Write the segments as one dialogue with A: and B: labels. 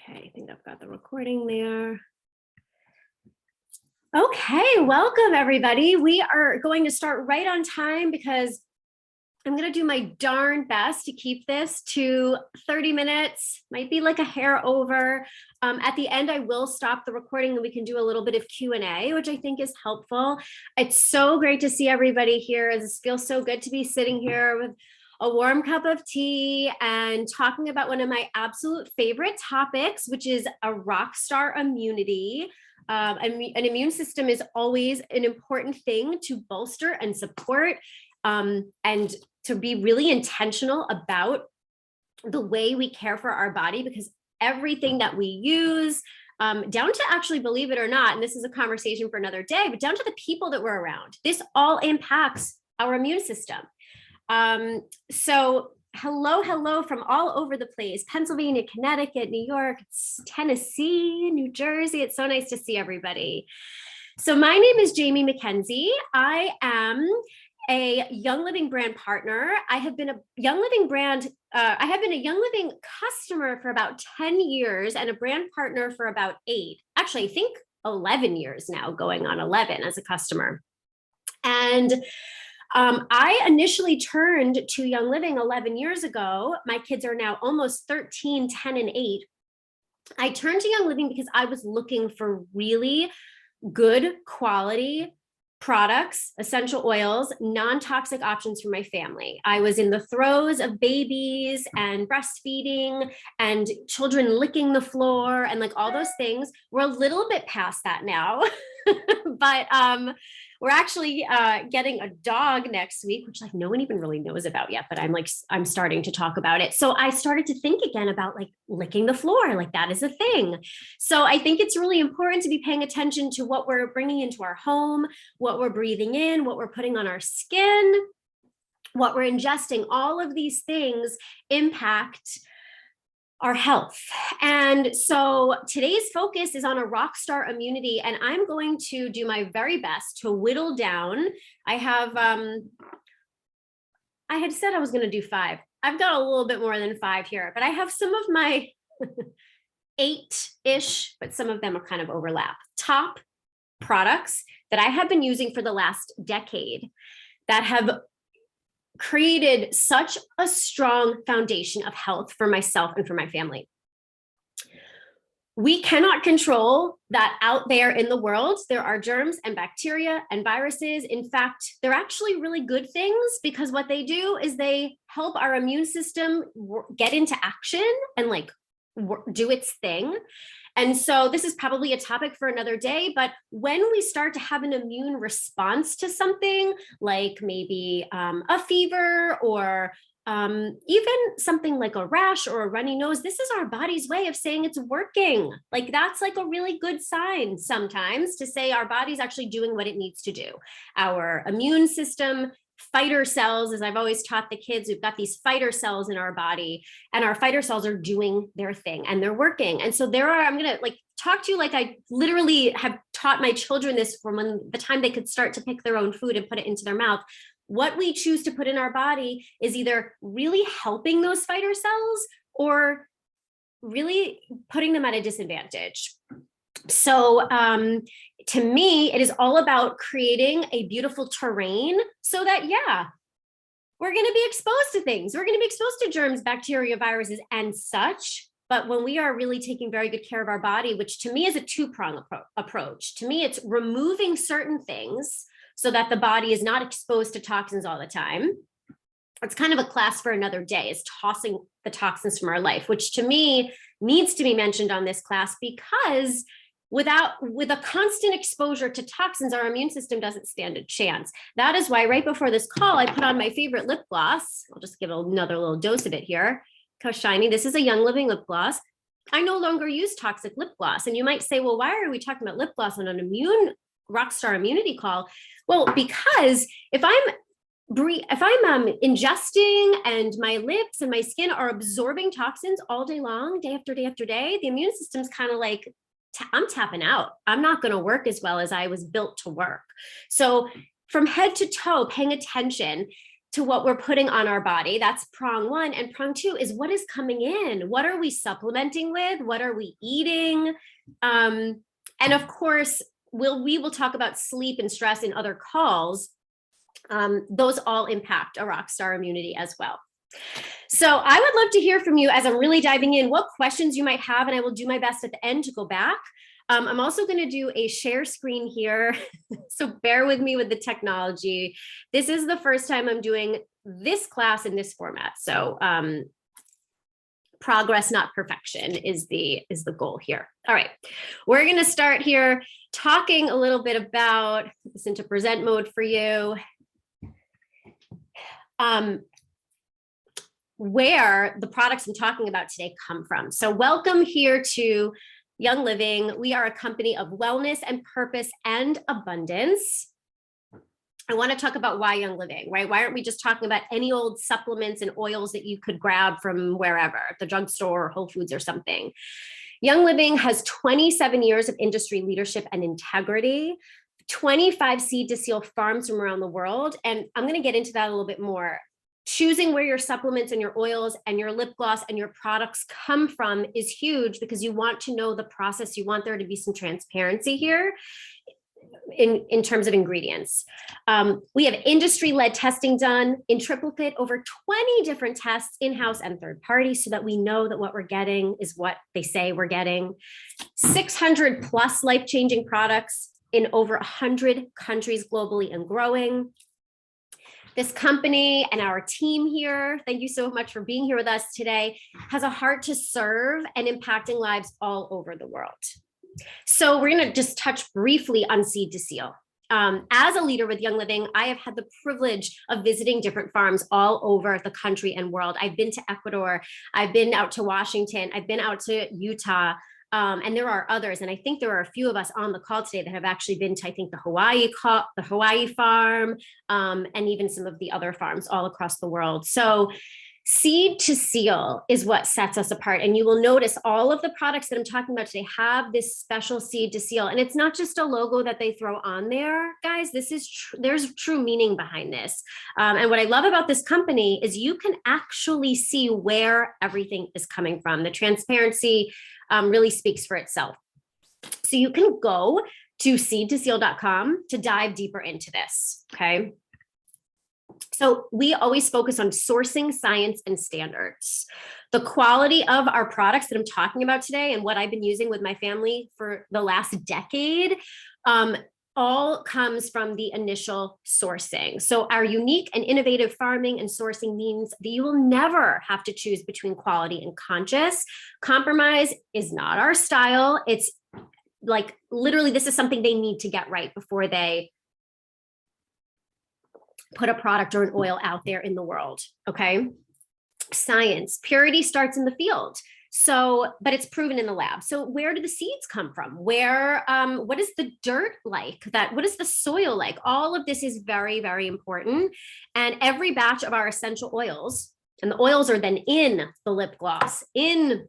A: Okay, I think I've got the recording there. Okay, welcome everybody. We are going to start right on time because I'm going to do my darn best to keep this to 30 minutes, might be like a hair over. At the end, I will stop the recording and we can do a little bit of Q&A, which I think is helpful. It's so great to see everybody here. It feels so good to be sitting here with a warm cup of tea and talking about one of my absolute favorite topics, which is a ROCKSTAR immunity. An immune system is always an important thing to bolster and support, and to be really intentional about the way we care for our body, because everything that we use, down to actually, believe it or not, and this is a conversation for another day, but down to the people that we're around, this all impacts our immune system. So hello from all over the place: Pennsylvania, Connecticut, New York, Tennessee, New Jersey. It's so nice to see everybody. So my name is Jamie McKenzie. I am a Young Living brand partner. I have been a Young Living customer for about 10 years and a brand partner for about 8. Actually, I think 11 years now, going on 11 as a customer. And I initially turned to Young Living 11 years ago. My kids are now almost 13, 10, and 8. I turned to Young Living because I was looking for really good quality products, essential oils, non-toxic options for my family. I was in the throes of babies and breastfeeding and children licking the floor and like all those things. We're a little bit past that now, but we're actually getting a dog next week, which like no one even really knows about yet, but I'm starting to talk about it. So I started to think again about like licking the floor, like that is a thing. So I think it's really important to be paying attention to what we're bringing into our home, what we're breathing in, what we're putting on our skin, what we're ingesting. All of these things impact our health. And so today's focus is on a ROCKSTAR immunity, and I'm going to do my very best to whittle down. I had said I was going to do 5. I've got a little bit more than 5 here, but I have some of my 8-ish, but some of them are kind of overlap. Top products that I have been using for the last decade that have created such a strong foundation of health for myself and for my family. We cannot control that out there in the world. There are germs and bacteria and viruses. In fact, they're actually really good things, because what they do is they help our immune system get into action and like do its thing. And so this is probably a topic for another day, but when we start to have an immune response to something like maybe a fever or even something like a rash or a runny nose, this is our body's way of saying it's working. Like that's like a really good sign sometimes to say our body's actually doing what it needs to do. Our immune system, fighter cells, as I've always taught the kids, we've got these fighter cells in our body, and our fighter cells are doing their thing and they're working. And so I'm going to like talk to you like I literally have taught my children this from the time they could start to pick their own food and put it into their mouth. What we choose to put in our body is either really helping those fighter cells or really putting them at a disadvantage. So to me, it is all about creating a beautiful terrain so that, yeah, we're going to be exposed to things. We're going to be exposed to germs, bacteria, viruses, and such. But when we are really taking very good care of our body, which to me is a 2-prong approach. To me, it's removing certain things so that the body is not exposed to toxins all the time. It's kind of a class for another day, is tossing the toxins from our life, which to me needs to be mentioned on this class, because with a constant exposure to toxins, our immune system doesn't stand a chance. That is why right before this call, I put on my favorite lip gloss. I'll just give another little dose of it here. Look how shiny. This is a Young Living lip gloss. I no longer use toxic lip gloss. And you might say, well, why are we talking about lip gloss on an ROCKSTAR immunity call? Well, because if I'm ingesting and my lips and my skin are absorbing toxins all day long, day after day after day, the immune system's kind of like, I'm tapping out. I'm not going to work as well as I was built to work. So from head to toe, paying attention to what we're putting on our body. That's prong one. And prong two is what is coming in? What are we supplementing with? What are we eating? And of course, we will talk about sleep and stress in other calls. Those all impact a ROCKSTAR immunity as well. So I would love to hear from you as I'm really diving in, what questions you might have, and I will do my best at the end to go back. I'm also going to do a share screen here, so bear with me with the technology. This is the first time I'm doing this class in this format, so progress, not perfection, is the goal here. All right, we're going to start here talking a little bit about, put this into present mode for you, where the products I'm talking about today come from. So welcome here to Young Living. We are a company of wellness and purpose and abundance. I want to talk about why Young Living, right? Why aren't we just talking about any old supplements and oils that you could grab from wherever, the drugstore or Whole Foods or something? Young Living has 27 years of industry leadership and integrity, 25 seed to seal farms from around the world. And I'm going to get into that a little bit more. Choosing where your supplements and your oils and your lip gloss and your products come from is huge, because you want to know the process. You want there to be some transparency here in terms of ingredients. We have industry-led testing done in triplicate, over 20 different tests in-house and third party, so that we know that what we're getting is what they say we're getting. 600 plus life-changing products in over 100 countries globally and growing. This company and our team here, thank you so much for being here with us today, has a heart to serve and impacting lives all over the world. So we're going to just touch briefly on seed to seal. As a leader with Young Living, I have had the privilege of visiting different farms all over the country and world. I've been to Ecuador, I've been out to Washington, I've been out to Utah, and there are others. And I think there are a few of us on the call today that have actually been to, I think, the Hawaii farm, and even some of the other farms all across the world. So seed to seal is what sets us apart. And you will notice all of the products that I'm talking about today have this special seed to seal. And it's not just a logo that they throw on there, guys. This is there's true meaning behind this. And what I love about this company is you can actually see where everything is coming from. The transparency really speaks for itself. So you can go to seedtoseal.com to dive deeper into this, okay? So we always focus on sourcing, science, and standards. The quality of our products that I'm talking about today and what I've been using with my family for the last decade all comes from the initial sourcing. So our unique and innovative farming and sourcing means that you will never have to choose between quality and conscious. Compromise is not our style. It's like literally this is something they need to get right before they put a product or an oil out there in the world, okay? Science, purity starts in the field. So, but it's proven in the lab. So where do the seeds come from? Where, what is the dirt like? What is the soil like? All of this is very, very important. And every batch of our essential oils, and the oils are then in the lip gloss, in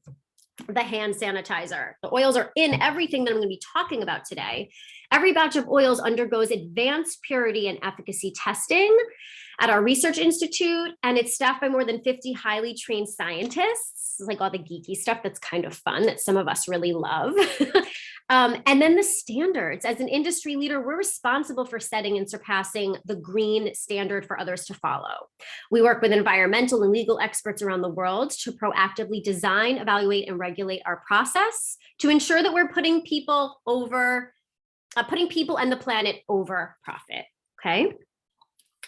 A: the hand sanitizer. The oils are in everything that I'm going to be talking about today. Every batch of oils undergoes advanced purity and efficacy testing at our research institute, and it's staffed by more than 50 highly trained scientists, like all the geeky stuff that's kind of fun that some of us really love. And then the standards. As an industry leader, we're responsible for setting and surpassing the green standard for others to follow. We work with environmental and legal experts around the world to proactively design, evaluate, and regulate our process to ensure that we're putting people and the planet over profit, okay?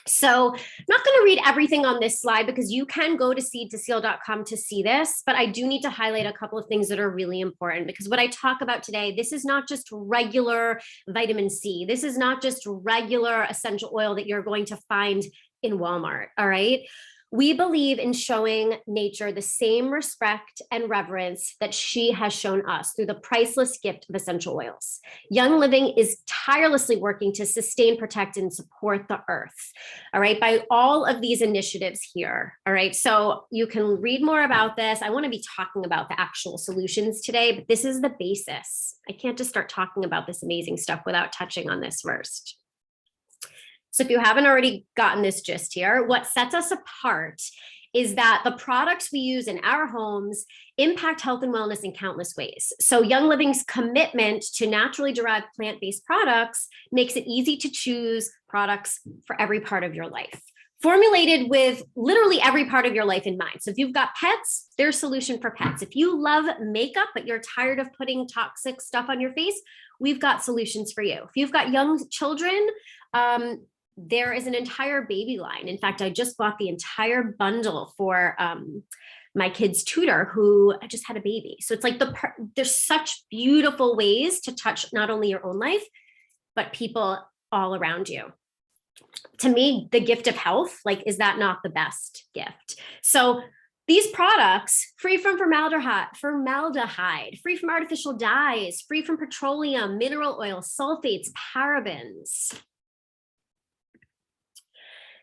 A: So I'm not going to read everything on this slide because you can go to seedtoseal.com to see this, but I do need to highlight a couple of things that are really important, because what I talk about today, this is not just regular vitamin C. This is not just regular essential oil that you're going to find in Walmart, all right? We believe in showing nature the same respect and reverence that she has shown us through the priceless gift of essential oils. Young Living is tirelessly working to sustain, protect, and support the earth, all right, by all of these initiatives here, all right? So you can read more about this. I want to be talking about the actual solutions today, but this is the basis. I can't just start talking about this amazing stuff without touching on this first. So if you haven't already gotten this gist here, what sets us apart is that the products we use in our homes impact health and wellness in countless ways. So Young Living's commitment to naturally derived plant-based products makes it easy to choose products for every part of your life, formulated with literally every part of your life in mind. So if you've got pets, there's a solution for pets. If you love makeup, but you're tired of putting toxic stuff on your face, we've got solutions for you. If you've got young children, there is an entire baby line. In fact, I just bought the entire bundle for my kid's tutor who just had a baby. So it's like there's such beautiful ways to touch not only your own life, but people all around you. To me, the gift of health, like, is that not the best gift? So these products, free from formaldehyde, free from artificial dyes, free from petroleum, mineral oil, sulfates, parabens.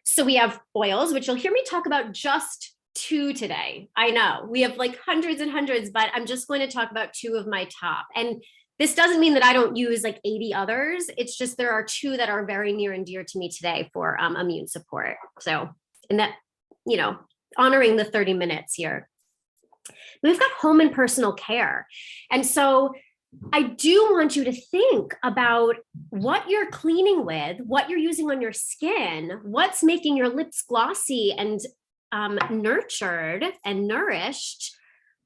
A: So we have oils, which you'll hear me talk about just 2 today. I know we have like hundreds and hundreds, but I'm just going to talk about 2 of my top. And this doesn't mean that I don't use like 80 others. It's just there are 2 that are very near and dear to me today for immune support. So, and that, honoring the 30 minutes here. We've got home and personal care. And so I do want you to think about what you're cleaning with, what you're using on your skin, what's making your lips glossy and nurtured and nourished.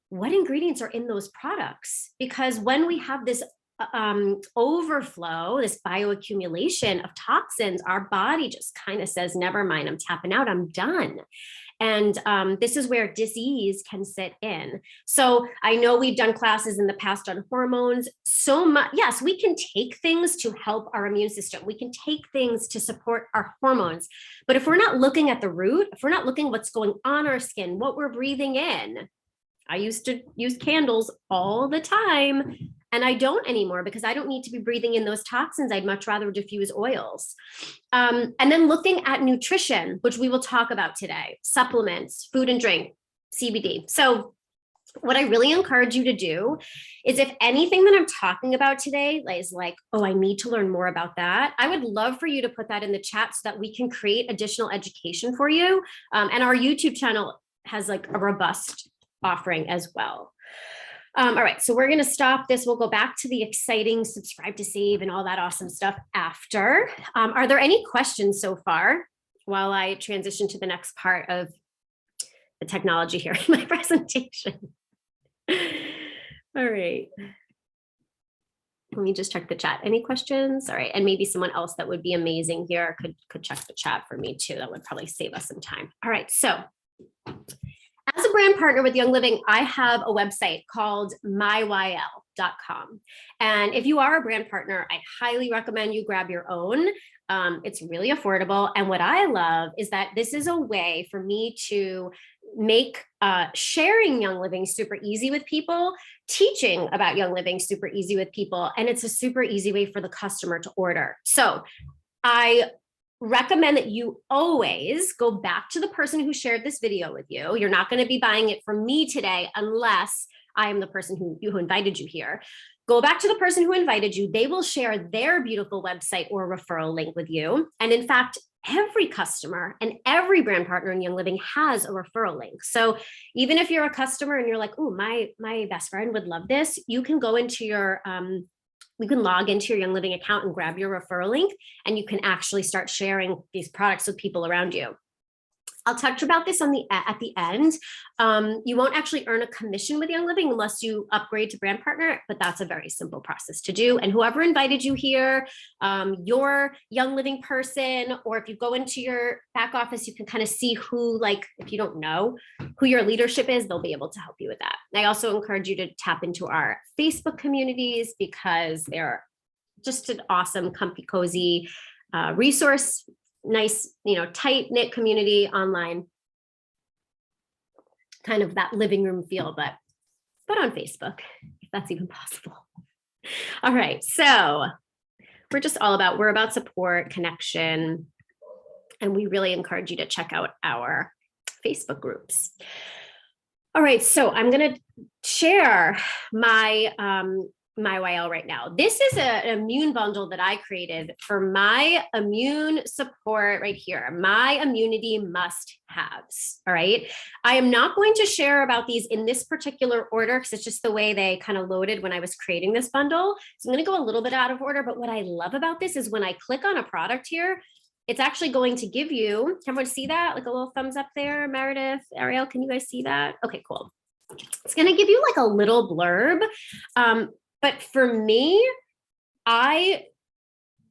A: What ingredients are in those products? Because when we have this overflow, this bioaccumulation of toxins, our body just kind of says, never mind, I'm tapping out, I'm done. And this is where disease can sit in. So I know we've done classes in the past on hormones. So much, yes, we can take things to help our immune system. We can take things to support our hormones. But if we're not looking at the root, if we're not looking at what's going on our skin, what we're breathing in, I used to use candles all the time. And I don't anymore because I don't need to be breathing in those toxins. I'd much rather diffuse oils. And then looking at nutrition, which we will talk about today, supplements, food and drink, CBD. So what I really encourage you to do is, if anything that I'm talking about today is like, oh, I need to learn more about that, I would love for you to put that in the chat so that we can create additional education for you. And our YouTube channel has like a robust offering as well. All right, so we're going to stop this. We'll go back to the exciting subscribe to save and all that awesome stuff after. Are there any questions so far while I transition to the next part of the technology here in my presentation? All right. Let me just check the chat. Any questions? All right, and maybe someone else that would be amazing here could check the chat for me too. That would probably save us some time. All right, so as a brand partner with Young Living, I have a website called Myylcom. And if you are a brand partner, I highly recommend you grab your own. It's really affordable. And what I love is that this is a way for me to make sharing Young Living super easy with people, teaching about Young Living super easy with people. And it's a super easy way for the customer to order. So I recommend that you always go back to the person who shared this video with you. You're not going to be buying it from me today unless I am the person who invited you here. Go back to the person who invited you. They will share their beautiful website or referral link with you. And in fact, every customer and every brand partner in Young Living has a referral link. So even if you're a customer and you're like, oh, my best friend would love this, you can go into your you can log into your Young Living account and grab your referral link, and you can actually start sharing these products with people around you. I'll touch about this at the end. You won't actually earn a commission with Young Living unless you upgrade to brand partner, but that's a very simple process to do. And whoever invited you here, your Young Living person, or if you go into your back office, you can kind of see who, like, if you don't know who your leadership is, they'll be able to help you with that. I also encourage you to tap into our Facebook communities because they're just an awesome, comfy, cozy resource. Nice, tight knit community online, kind of that living room feel, but on Facebook, if that's even possible. All right, so we're about support, connection, and we really encourage you to check out our Facebook groups. All right, so I'm going to share my my Myyl right now. This is an immune bundle that I created for my immune support right here, my immunity must-haves. All right. I am not going to share about these in this particular order because it's just the way they kind of loaded when I was creating this bundle. So I'm going to go a little bit out of order. But what I love about this is when I click on a product here, it's actually going to give you, can everyone see that? Like a little thumbs up there, Meredith, Ariel, can you guys see that? Okay, cool. It's going to give you like a little blurb. But for me, I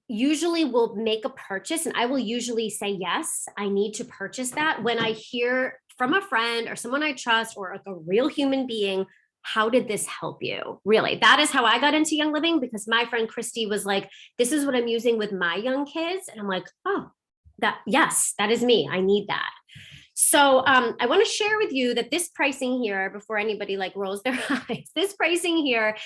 A: usually will make a purchase and I will usually say, yes, I need to purchase that when I hear from a friend or someone I trust or like a real human being, how did this help you? Really, that is how I got into Young Living, because my friend Christy was like, this is what I'm using with my young kids. And I'm like, oh, yes, that is me. I need that. So I want to share with you that this pricing here, before anybody like rolls their eyes, this pricing here,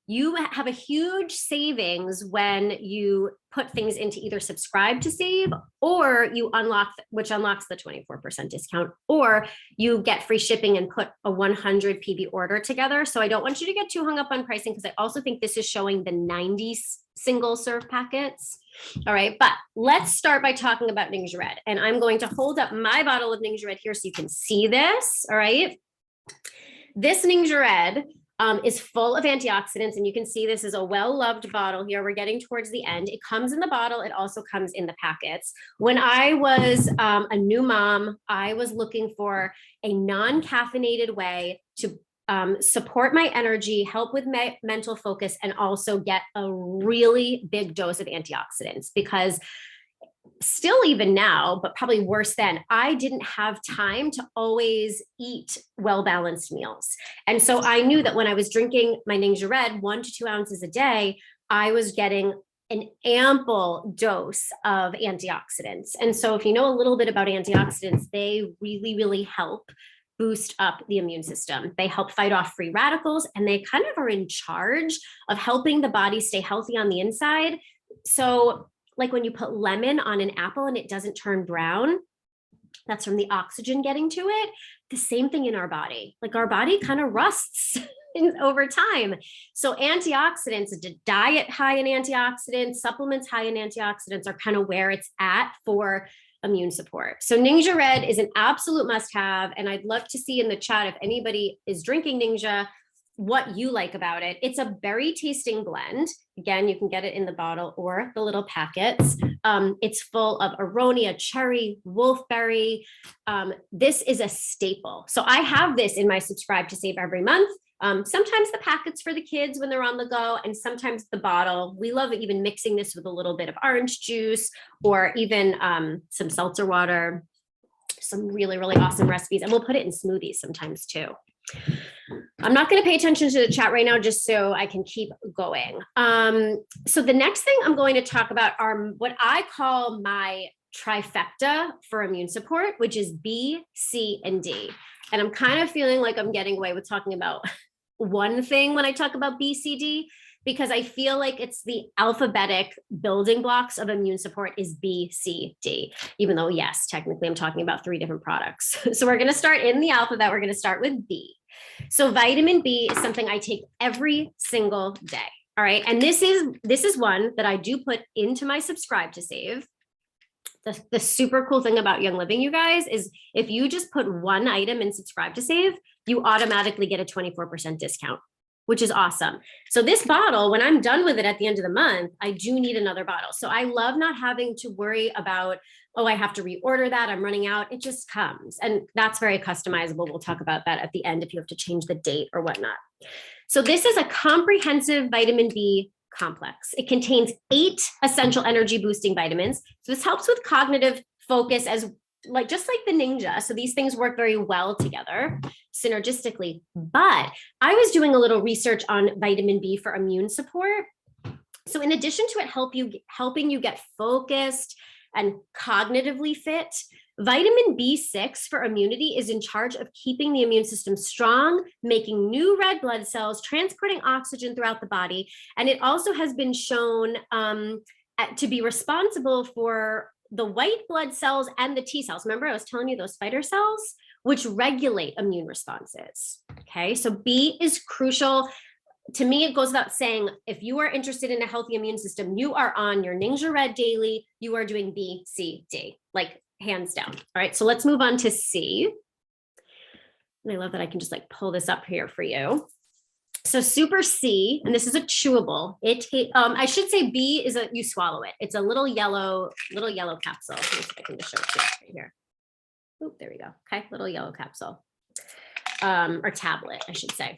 A: you have a huge savings when you put things into either subscribe to save, or you unlock, which unlocks the 24% discount, or you get free shipping and put a 100 PB order together. So I don't want you to get too hung up on pricing, because I also think this is showing the 90 single serve packets. All right, but let's start by talking about Ningxia Red. And I'm going to hold up my bottle of Ningxia Red here so you can see this. All right. This Ningxia Red is full of antioxidants, and you can see this is a well-loved bottle here. We're getting towards the end. It comes in the bottle. It also comes in the packets. When I was a new mom, I was looking for a non-caffeinated way to support my energy, help with my mental focus, and also get a really big dose of antioxidants, because still even now, but probably worse then, I didn't have time to always eat well-balanced meals. And so I knew that when I was drinking my Ningxia Red 1 to 2 ounces a day, I was getting an ample dose of antioxidants. And so if you know a little bit about antioxidants, they really, really help boost up the immune system. They help fight off free radicals, and they kind of are in charge of helping the body stay healthy on the inside. So like when you put lemon on an apple and it doesn't turn brown, that's from the oxygen getting to it. The same thing in our body. Like our body kind of rusts over time. So antioxidants, a diet high in antioxidants, supplements high in antioxidants are kind of where it's at for immune support. So Ningxia Red is an absolute must-have, and I'd love to see in the chat if anybody is drinking Ningxia, what you like about it. It's a berry tasting blend. Again, you can get it in the bottle or the little packets. It's full of aronia, cherry, wolfberry. This is a staple. So I have this in my subscribe to save every month. Sometimes the packets for the kids when they're on the go, and sometimes the bottle. We love even mixing this with a little bit of orange juice or even some seltzer water, some really, really awesome recipes. And we'll put it in smoothies sometimes too. I'm not going to pay attention to the chat right now, just so I can keep going. So the next thing I'm going to talk about are what I call my trifecta for immune support, which is B, C, and D. And I'm kind of feeling like I'm getting away with talking about one thing when I talk about B, C, D, because I feel like it's the alphabetic building blocks of immune support is B, C, D, even though, yes, technically I'm talking about 3 different products. So we're going to start in the alphabet. We're going to start with B. So vitamin B is something I take every single day. All right. And this is one that I do put into my subscribe to save. The super cool thing about Young Living, you guys, is if you just put one item in subscribe to save, you automatically get a 24% discount, which is awesome. So this bottle, when I'm done with it at the end of the month, I do need another bottle. So I love not having to worry about, oh, I have to reorder that, I'm running out. It just comes. And that's very customizable. We'll talk about that at the end if you have to change the date or whatnot. So this is a comprehensive vitamin B complex. It contains 8 essential energy boosting vitamins. So this helps with cognitive focus just like the Ningxia. So these things work very well together synergistically. But I was doing a little research on vitamin B for immune support. So in addition to it helping you get focused and cognitively fit, vitamin B6 for immunity is in charge of keeping the immune system strong, making new red blood cells, transporting oxygen throughout the body. And it also has been shown to be responsible for the white blood cells and the T cells. Remember, I was telling you those fighter cells, which regulate immune responses. Okay, so B is crucial. to me, it goes without saying, if you are interested in a healthy immune system, you are on your Ninja Red daily, you are doing B, C, D, like hands down. All right, so let's move on to C. And I love that I can just like pull this up here for you. So Super C, and this is a chewable. I should say B is you swallow it. It's a little yellow capsule. Let me see if I can just show it to you right here. Oh, there we go. Okay, little yellow capsule, or tablet, I should say.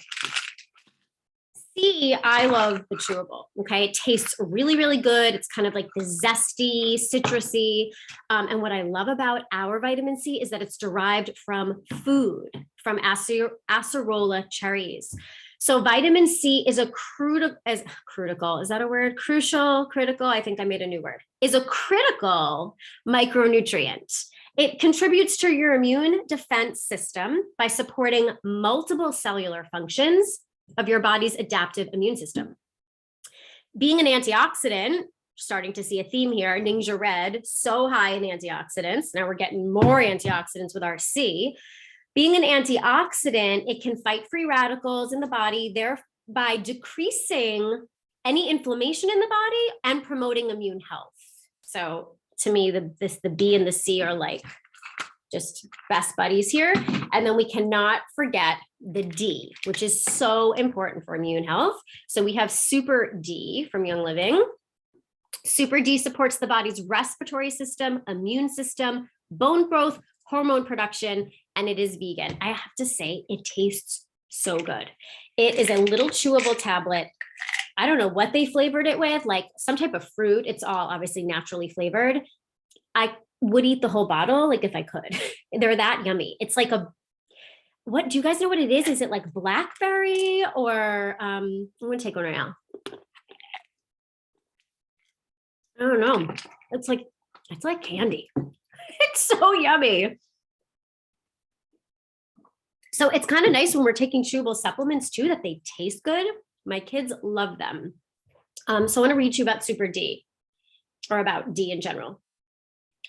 A: C, I love the chewable. Okay, it tastes really, really good. It's kind of like the zesty, citrusy. And what I love about our vitamin C is that it's derived from food, from acerola cherries. So vitamin C is critical. Is that a word? Critical. I think I made a new word. Is a critical micronutrient. It contributes to your immune defense system by supporting multiple cellular functions of your body's adaptive immune system. Being an antioxidant, starting to see a theme here, Ninja Red, so high in antioxidants. Now we're getting more antioxidants with our C. Being an antioxidant, it can fight free radicals in the body, thereby decreasing any inflammation in the body and promoting immune health. So to me, the B and the C are like just best buddies here. And then we cannot forget the D, which is so important for immune health. So we have Super D from Young Living. Super D supports the body's respiratory system, immune system, bone growth, hormone production, and it is vegan. I have to say, it tastes so good. It is a little chewable tablet. I don't know what they flavored it with, like some type of fruit. It's all obviously naturally flavored. I would eat the whole bottle, like if I could. They're that yummy. It's like what do you guys know what it is? Is it like blackberry or I'm gonna take one right now. I don't know. It's like candy. It's so yummy. So it's kind of nice when we're taking chewable supplements too, that they taste good. My kids love them. So I want to read you about Super D, or about D in general.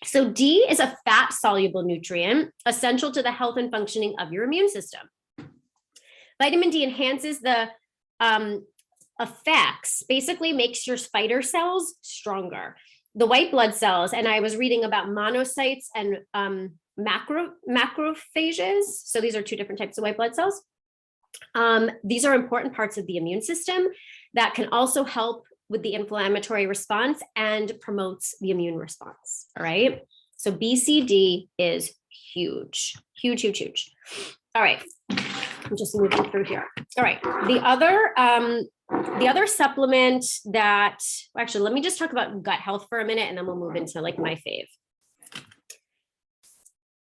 A: So D is a fat-soluble nutrient essential to the health and functioning of your immune system. Vitamin D enhances the effects, basically makes your fighter cells stronger. The white blood cells, and I was reading about monocytes and macrophages. So these are two different types of white blood cells. These are important parts of the immune system that can also help with the inflammatory response and promotes the immune response. All right. So BCD is huge, huge, huge, huge. All right. I'm just moving through here. All right. The other supplement that, actually, let me just talk about gut health for a minute, and then we'll move into like my fave.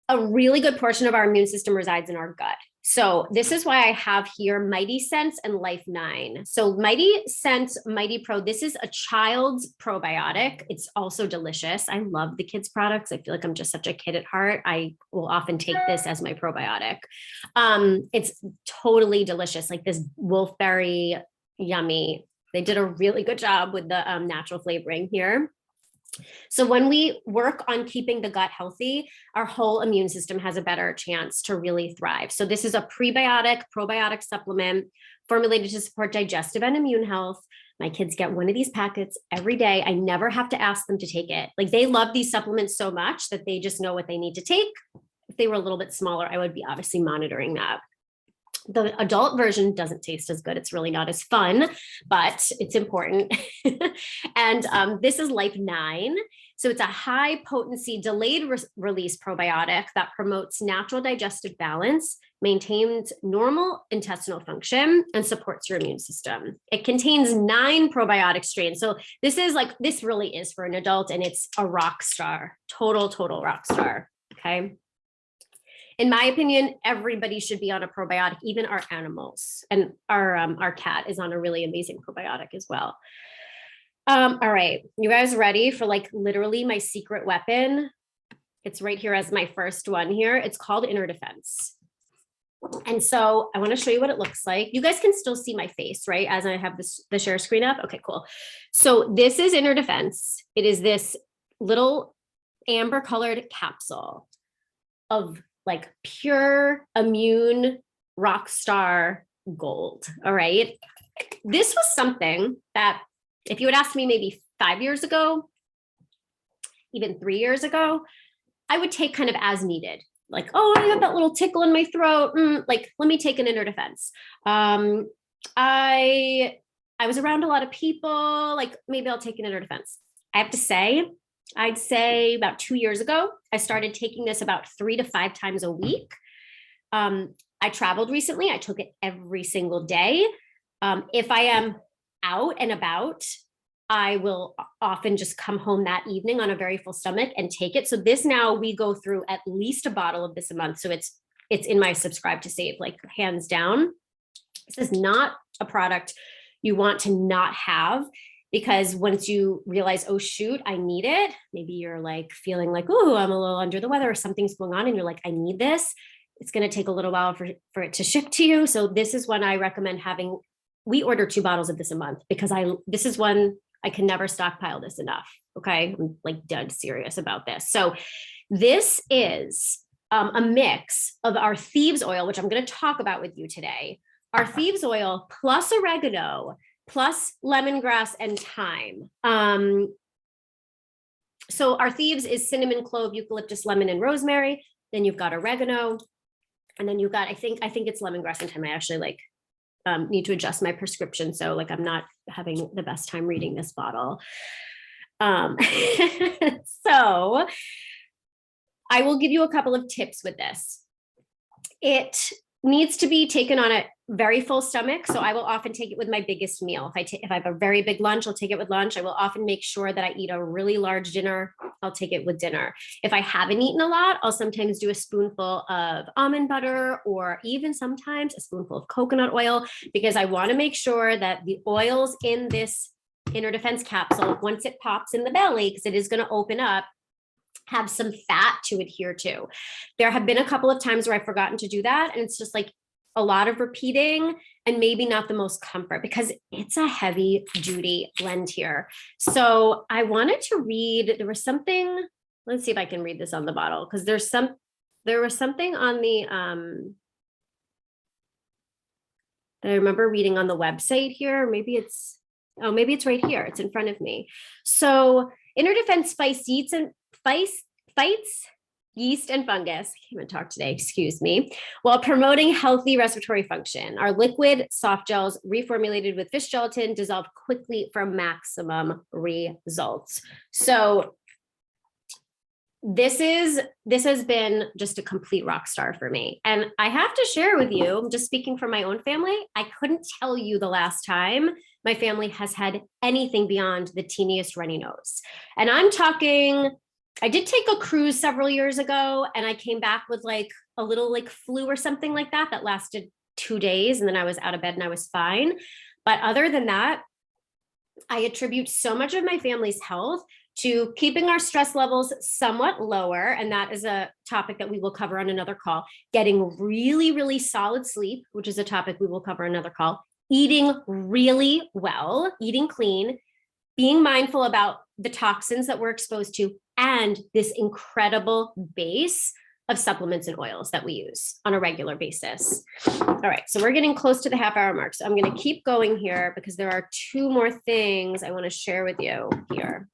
A: A really good portion of our immune system resides in our gut. So this is why I have here Mighty Sense and Life 9. So Mighty Sense, Mighty Pro, this is a child's probiotic. It's also delicious. I love the kids' products. I feel like I'm just such a kid at heart. I will often take this as my probiotic. It's totally delicious, like this wolfberry, yummy. They did a really good job with the natural flavoring here. So when we work on keeping the gut healthy, our whole immune system has a better chance to really thrive. So this is a prebiotic, probiotic supplement formulated to support digestive and immune health. My kids get one of these packets every day. I never have to ask them to take it. Like, they love these supplements so much that they just know what they need to take. If they were a little bit smaller, I would be obviously monitoring that. The adult version doesn't taste as good. It's really not as fun, but it's important. And this is Life 9. So it's a high potency, delayed release probiotic that promotes natural digestive balance, maintains normal intestinal function, and supports your immune system. It contains 9 probiotic strains. So this really is for an adult, and it's a rock star, total rock star. Okay. In my opinion, everybody should be on a probiotic, even our animals. And our cat is on a really amazing probiotic as well. All right, you guys ready for like literally my secret weapon? It's right here as my first one here. It's called Inner Defense. And so I want to show you what it looks like. You guys can still see my face, right? As I have the share screen up. Okay, cool. So this is Inner Defense. It is this little amber colored capsule of like pure immune rock star gold. All right. this was something that if you had asked me maybe 5 years ago, even 3 years ago, I would take kind of as needed. Like, oh, I got that little tickle in my throat. Like, let me take an inner defense. I was around a lot of people. Like, maybe I'll take an inner defense. I have to say, I'd say about 2 years ago, I started taking this about 3 to 5 times a week. I traveled recently. I took it every single day. If I am out and about, I will often just come home that evening on a very full stomach and take it. So this now we go through at least a bottle of this a month. So it's in my subscribe to save, like hands down. This is not a product you want to not have, because once you realize, oh shoot, I need it. Maybe you're like feeling like, oh, I'm a little under the weather or something's going on and you're like, I need this. It's going to take a little while for it to ship to you. So this is one I recommend having. We order 2 bottles of this a month because this is one I can never stockpile this enough. Okay. I'm like dead serious about this. So this is a mix of our Thieves oil, which I'm going to talk about with you today. Our Thieves oil plus oregano, plus lemongrass and thyme. So our Thieves is cinnamon, clove, eucalyptus, lemon, and rosemary. Then you've got oregano. And then you've got, I think it's lemongrass and thyme. I actually need to adjust my prescription. So like, I'm not having the best time reading this bottle. So I will give you a couple of tips with this. It needs to be taken on a very full stomach. So I will often take it with my biggest meal. If I have a very big lunch, I'll take it with lunch. I will often make sure that I eat a really large dinner. I'll take it with dinner. If I haven't eaten a lot, I'll sometimes do a spoonful of almond butter or even sometimes a spoonful of coconut oil, because I want to make sure that the oils in this inner defense capsule, once it pops in the belly, because it is going to open up, have some fat to adhere to. There have been a couple of times where I've forgotten to do that. And it's just like a lot of repeating and maybe not the most comfort, because it's a heavy duty blend here. So I wanted to read, there was something, let's see if I can read this on the bottle, because there was something on the, that I remember reading on the website here. Maybe it's right here. It's in front of me. So inner defense fights yeast and fungus, I can't even talk today, excuse me, while promoting healthy respiratory function. Our liquid soft gels reformulated with fish gelatin dissolve quickly for maximum results. So this has been just a complete rock star for me. And I have to share with you, I'm just speaking from my own family, I couldn't tell you the last time my family has had anything beyond the teeniest runny nose. And I'm talking, I did take a cruise several years ago and I came back with like a little like flu or something like that lasted 2 days. And then I was out of bed and I was fine. But other than that, I attribute so much of my family's health to keeping our stress levels somewhat lower. And that is a topic that we will cover on another call. Getting really, really solid sleep, which is a topic we will cover on another call. Eating really well, eating clean, being mindful about the toxins that we're exposed to, and this incredible base of supplements and oils that we use on a regular basis. All right, so we're getting close to the half-hour mark. So I'm going to keep going here because there are 2 more things I want to share with you here.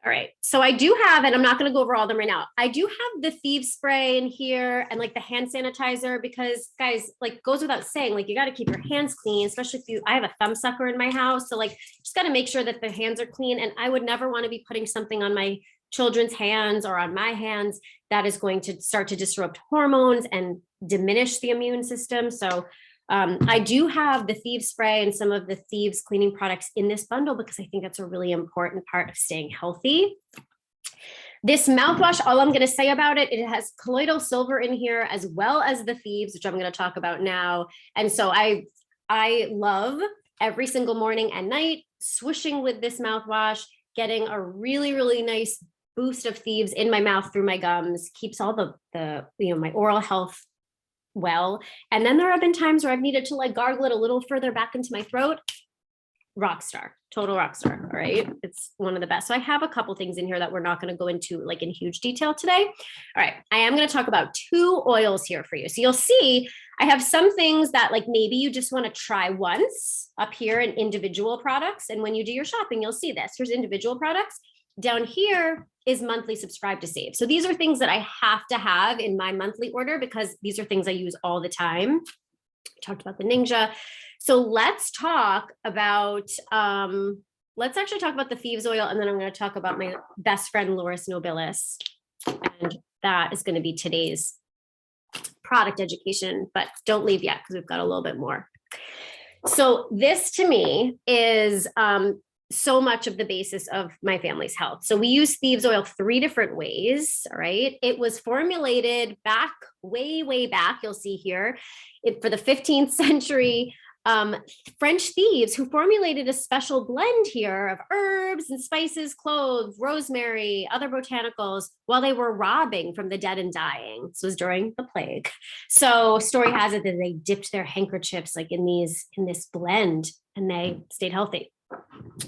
A: All right, so I do have, and I'm not going to go over all of them right now. I do have the Thieves spray in here and like the hand sanitizer, because guys, like goes without saying, like you got to keep your hands clean, especially if I have a thumb sucker in my house. So like, just got to make sure that the hands are clean. And I would never want to be putting something on my children's hands or on my hands that is going to start to disrupt hormones and diminish the immune system. So I do have the Thieves spray and some of the Thieves cleaning products in this bundle because I think that's a really important part of staying healthy. This mouthwash, all I'm going to say about it, it has colloidal silver in here as well as the Thieves, which I'm going to talk about now. And so I love every single morning and night swishing with this mouthwash, getting a really, really nice boost of Thieves in my mouth through my gums, keeps all the my oral health well. And then there have been times where I've needed to like gargle it a little further back into my throat. ROCKSTAR, total ROCKSTAR. All right. It's one of the best. So I have a couple things in here that we're not going to go into like in huge detail today. All right. I am going to talk about 2 oils here for you. So you'll see I have some things that like maybe you just want to try once up here in individual products. And when you do your shopping, you'll see this. Here's individual products. Down here is monthly subscribe to save. So these are things that I have to have in my monthly order because these are things I use all the time. I talked about the Ninja. So let's talk about, let's actually talk about the Thieves oil, and then I'm going to talk about my best friend, Laurus nobilis. And that is going to be today's product education, but don't leave yet because we've got a little bit more. So this to me is so much of the basis of my family's health. So we use Thieves oil 3 different ways. All right. It was formulated back, way back. You'll see here for the 15th century. French thieves who formulated a special blend here of herbs and spices, cloves, rosemary, other botanicals while they were robbing from the dead and dying. This was during the plague. So story has it that they dipped their handkerchiefs like in this blend and they stayed healthy.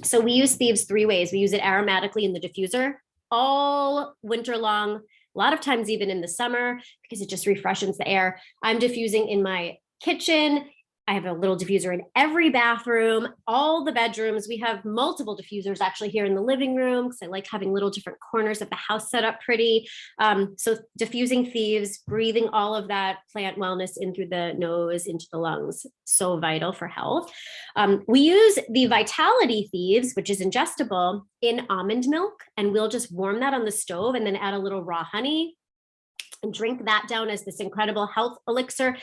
A: So we use Thieves 3 ways. We use it aromatically in the diffuser all winter long, a lot of times even in the summer because it just refreshes the air. I'm diffusing in my kitchen. I have a little diffuser in every bathroom, all the bedrooms. We have multiple diffusers actually here in the living room because I like having little different corners of the house set up pretty. So diffusing Thieves, breathing all of that plant wellness in through the nose, into the lungs, so vital for health. We use the Vitality Thieves, which is ingestible, in almond milk, and we'll just warm that on the stove and then add a little raw honey and drink that down as this incredible health elixir.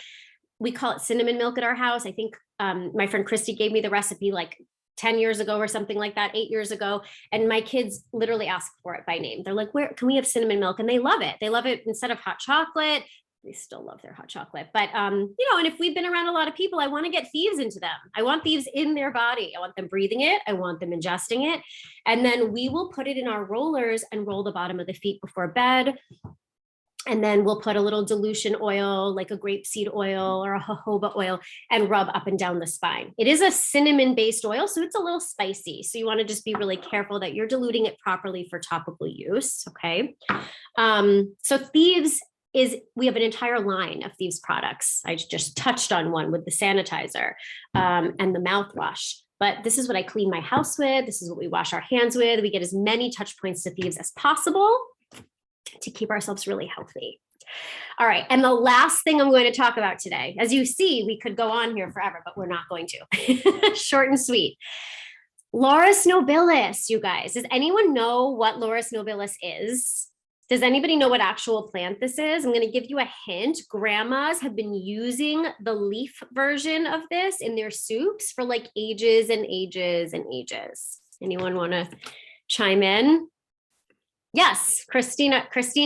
A: We call it cinnamon milk at our house. I think my friend Christy gave me the recipe like 10 years ago or something like that, 8 years ago. And my kids literally ask for it by name. They're like, where can we have cinnamon milk? And they love it. They love it instead of hot chocolate. They still love their hot chocolate. But, and if we've been around a lot of people, I want to get Thieves into them. I want Thieves in their body. I want them breathing it. I want them ingesting it. And then we will put it in our rollers and roll the bottom of the feet before bed. And then we'll put a little dilution oil, like a grapeseed oil or a jojoba oil, and rub up and down the spine. It is a cinnamon-based oil, so it's a little spicy. So you want to just be really careful that you're diluting it properly for topical use, okay? So Thieves we have an entire line of Thieves products. I just touched on one with the sanitizer and the mouthwash. But this is what I clean my house with. This is what we wash our hands with. We get as many touch points to Thieves as possible to keep ourselves really healthy. All right. And the last thing I'm going to talk about today, as you see, we could go on here forever, but we're not going to. Short and sweet. Laurus nobilis, you guys. Does anyone know what Laurus nobilis is? Does anybody know what actual plant this is? I'm going to give you a hint. Grandmas have been using the leaf version of this in their soups for like ages and ages and ages. Anyone want to chime in? Yes, Christine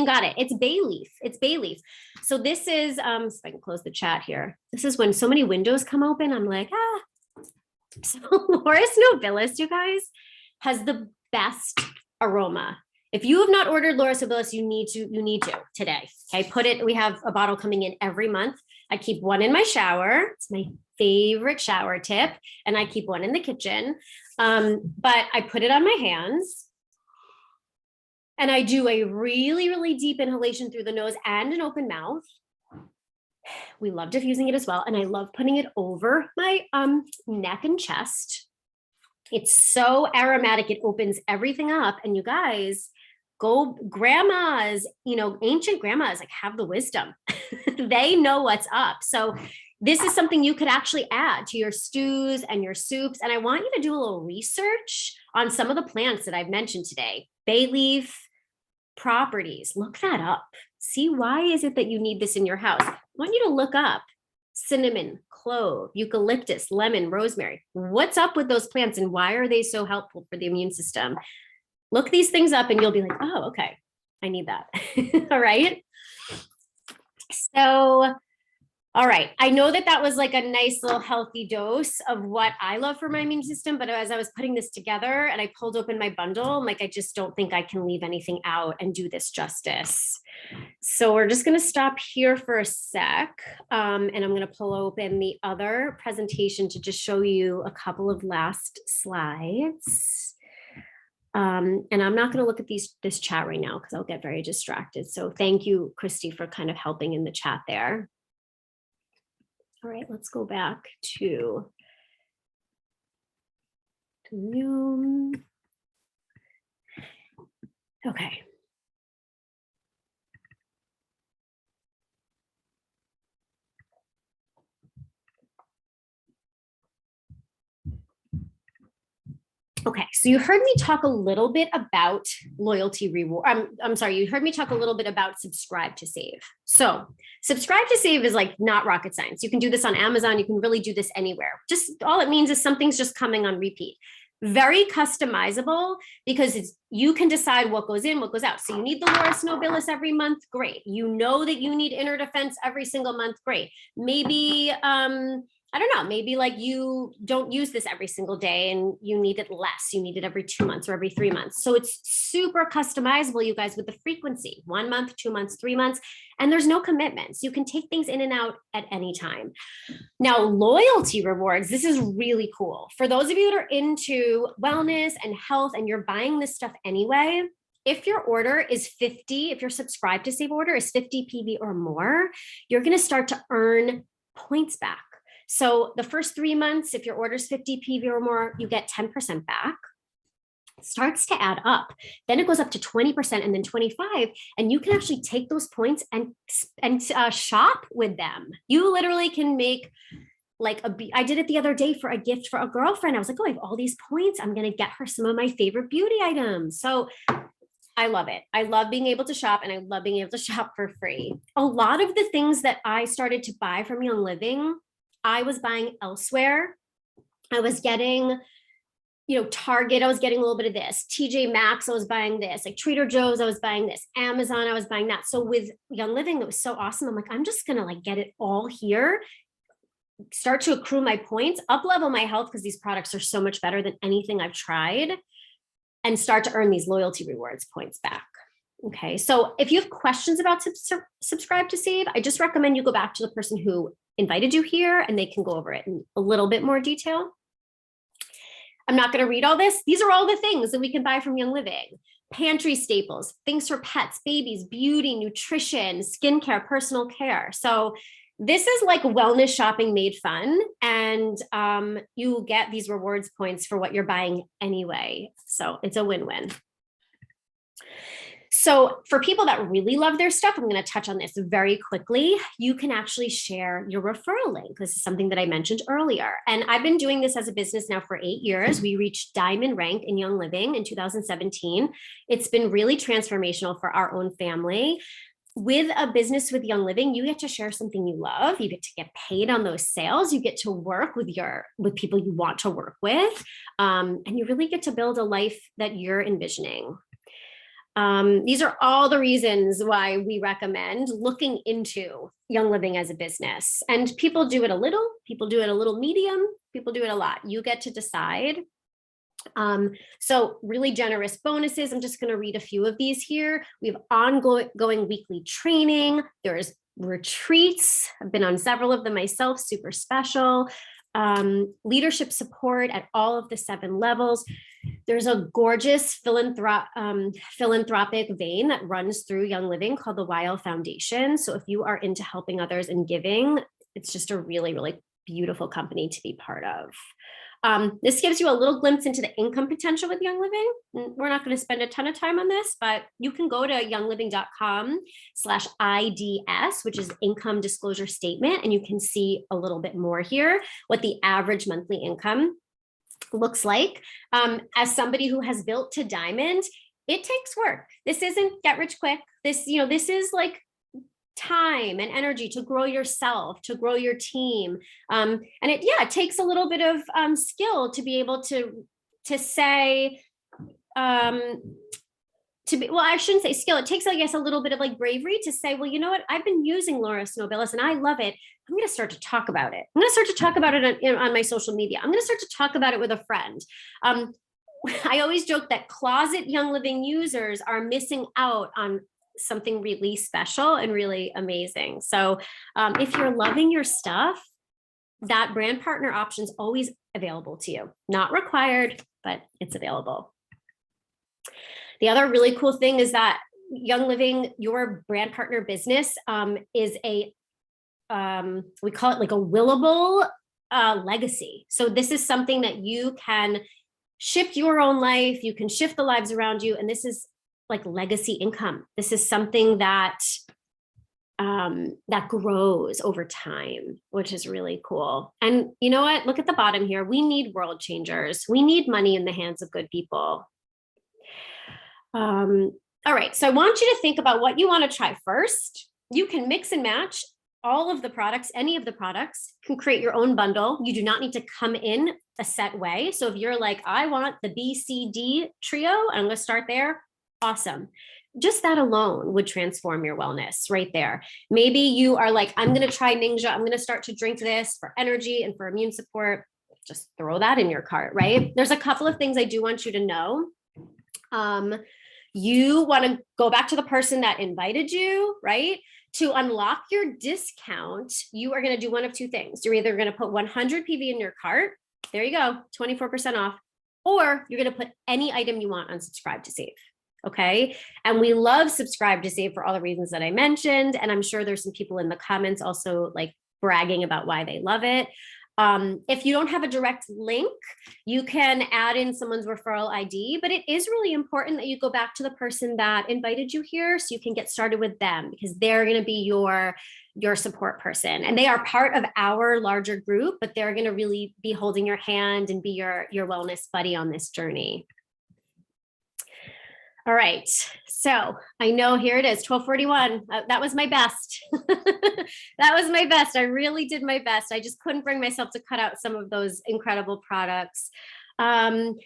A: got it. It's bay leaf. It's bay leaf. So this is, if I can close the chat here. This is when so many windows come open. I'm like, So Laurus nobilis, you guys, has the best aroma. If you have not ordered Laurus nobilis, you need to today. Okay, we have a bottle coming in every month. I keep one in my shower. It's my favorite shower tip. And I keep one in the kitchen. But I put it on my hands. And I do a really, really deep inhalation through the nose and an open mouth. We love diffusing it as well. And I love putting it over my neck and chest. It's so aromatic. It opens everything up. And you guys, grandmas, ancient grandmas like have the wisdom. They know what's up. So this is something you could actually add to your stews and your soups. And I want you to do a little research on some of the plants that I've mentioned today. Bay leaf properties, look that up. See, why is it that you need this in your house? I want you to look up cinnamon, clove, eucalyptus, lemon, rosemary. What's up with those plants and why are they so helpful for the immune system? Look these things up and you'll be like, oh, okay, I need that. All right. So, All right. I know that that was like a nice little healthy dose of what I love for my immune system. But as I was putting this together and I pulled open my bundle, I'm like, I just don't think I can leave anything out and do this justice. So we're just going to stop here for a sec. And I'm going to pull open the other presentation to just show you a couple of last slides. And I'm not going to look at this chat right now because I'll get very distracted. So thank you, Christy, for kind of helping in the chat there. All right, let's go back to Zoom. Okay. Okay, so you heard me talk a little bit about loyalty reward. I'm sorry, you heard me talk a little bit about subscribe to save. So subscribe to save is like not rocket science. You can do this on Amazon. You can really do this anywhere. Just all it means is something's just coming on repeat. Very customizable because you can decide what goes in, what goes out. So you need the Loris Nobilis every month, great. You know that you need inner defense every single month, great. Maybe I don't know, maybe like you don't use this every single day and you need it less. You need it every 2 months or every 3 months. So it's super customizable, you guys, with the frequency, 1 month, 2 months, 3 months, and there's no commitments. You can take things in and out at any time. Now, loyalty rewards, this is really cool. For those of you that are into wellness and health and you're buying this stuff anyway, if your order is 50, if your subscribe to save order is 50 PV or more, you're going to start to earn points back. So the first 3 months, if your order is 50 PV or more, you get 10% back. It starts to add up. Then it goes up to 20% and then 25%. And you can actually take those points and shop with them. You literally can make like I did it the other day for a gift for a girlfriend. I was like, oh, I have all these points. I'm going to get her some of my favorite beauty items. So I love it. I love being able to shop and I love being able to shop for free. A lot of the things that I started to buy from Young Living, I was buying elsewhere. I was getting, Target, I was getting a little bit of this. TJ Maxx, I was buying this. Like Trader Joe's, I was buying this. Amazon, I was buying that. So with Young Living, it was so awesome. I'm like, I'm just going to like get it all here, start to accrue my points, up level my health because these products are so much better than anything I've tried, and start to earn these loyalty rewards points back. Okay, so if you have questions about subscribe to save, I just recommend you go back to the person who invited you here and they can go over it in a little bit more detail. I'm not going to read all this. These are all the things that we can buy from Young Living. Pantry staples, things for pets, babies, beauty, nutrition, skincare, personal care. So this is like wellness shopping made fun, and you get these rewards points for what you're buying anyway. So it's a win-win. So for people that really love their stuff, I'm going to touch on this very quickly. You can actually share your referral link. This is something that I mentioned earlier. And I've been doing this as a business now for 8 years. We reached diamond rank in Young Living in 2017. It's been really transformational for our own family. With a business with Young Living, you get to share something you love. You get to get paid on those sales. You get to work with people you want to work with. And you really get to build a life that you're envisioning. These are all the reasons why we recommend looking into Young Living as a business. And people do it a little, people do it a little medium, people do it a lot. You get to decide. So really generous bonuses. I'm just going to read a few of these here. We have ongoing weekly training. There's retreats. I've been on several of them myself, super special. Leadership support at all of the 7 levels. There's a gorgeous philanthropic vein that runs through Young Living called the Myyl Foundation. So if you are into helping others and giving, it's just a really, really beautiful company to be part of. This gives you a little glimpse into the income potential with Young Living. We're not going to spend a ton of time on this, but you can go to youngliving.com/IDS, which is income disclosure statement, and you can see a little bit more here, what the average monthly income looks like. As somebody who has built to diamond, it takes work. This isn't get rich quick. This is like time and energy to grow yourself, to grow your team. And it takes a little bit of skill to be able to say, well, I shouldn't say skill. It takes, I guess, a little bit of like bravery to say, well, you know what? I've been using Laurus Nobilis and I love it. I'm going to start to talk about it. I'm going to start to talk about it on my social media. I'm going to start to talk about it with a friend. I always joke that closet Young Living users are missing out on something really special and really amazing. So if you're loving your stuff, that brand partner option is always available to you. Not required, but it's available. The other really cool thing is that Young Living, your brand partner business, is a, we call it like a willable legacy. So this is something that you can shift your own life, you can shift the lives around you, and this is like legacy income. This is something that that grows over time, which is really cool. And you know what? Look at the bottom here. We need world changers. We need money in the hands of good people. All right, so I want you to think about what you want to try first. You can mix and match all of the products, any of the products, you can create your own bundle. You do not need to come in a set way. So if you're like, I want the BCD trio, I'm going to start there, awesome. Just that alone would transform your wellness right there. Maybe you are like, I'm going to try Ninja. I'm going to start to drink this for energy and for immune support. Just throw that in your cart, right? There's a couple of things I do want you to know. You want to go back to the person that invited you, right? To unlock your discount, you are going to do one of two things. You're either going to put 100 PV in your cart. There you go, 24% off. Or you're going to put any item you want on Subscribe to Save. Okay. And we love Subscribe to Save for all the reasons that I mentioned. And I'm sure there's some people in the comments also like bragging about why they love it. If you don't have a direct link, you can add in someone's referral ID, but it is really important that you go back to the person that invited you here so you can get started with them because they're going to be your support person. And they are part of our larger group, but they're going to really be holding your hand and be your wellness buddy on this journey. All right, so I know here it is, 12:41. That was my best. That was my best. I really did my best. I just couldn't bring myself to cut out some of those incredible products. I'm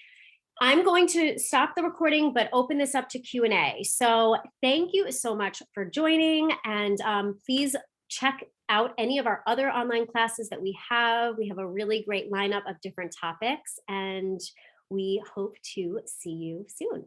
A: going to stop the recording, but open this up to Q&A. So thank you so much for joining. And please check out any of our other online classes that we have. We have a really great lineup of different topics, and we hope to see you soon.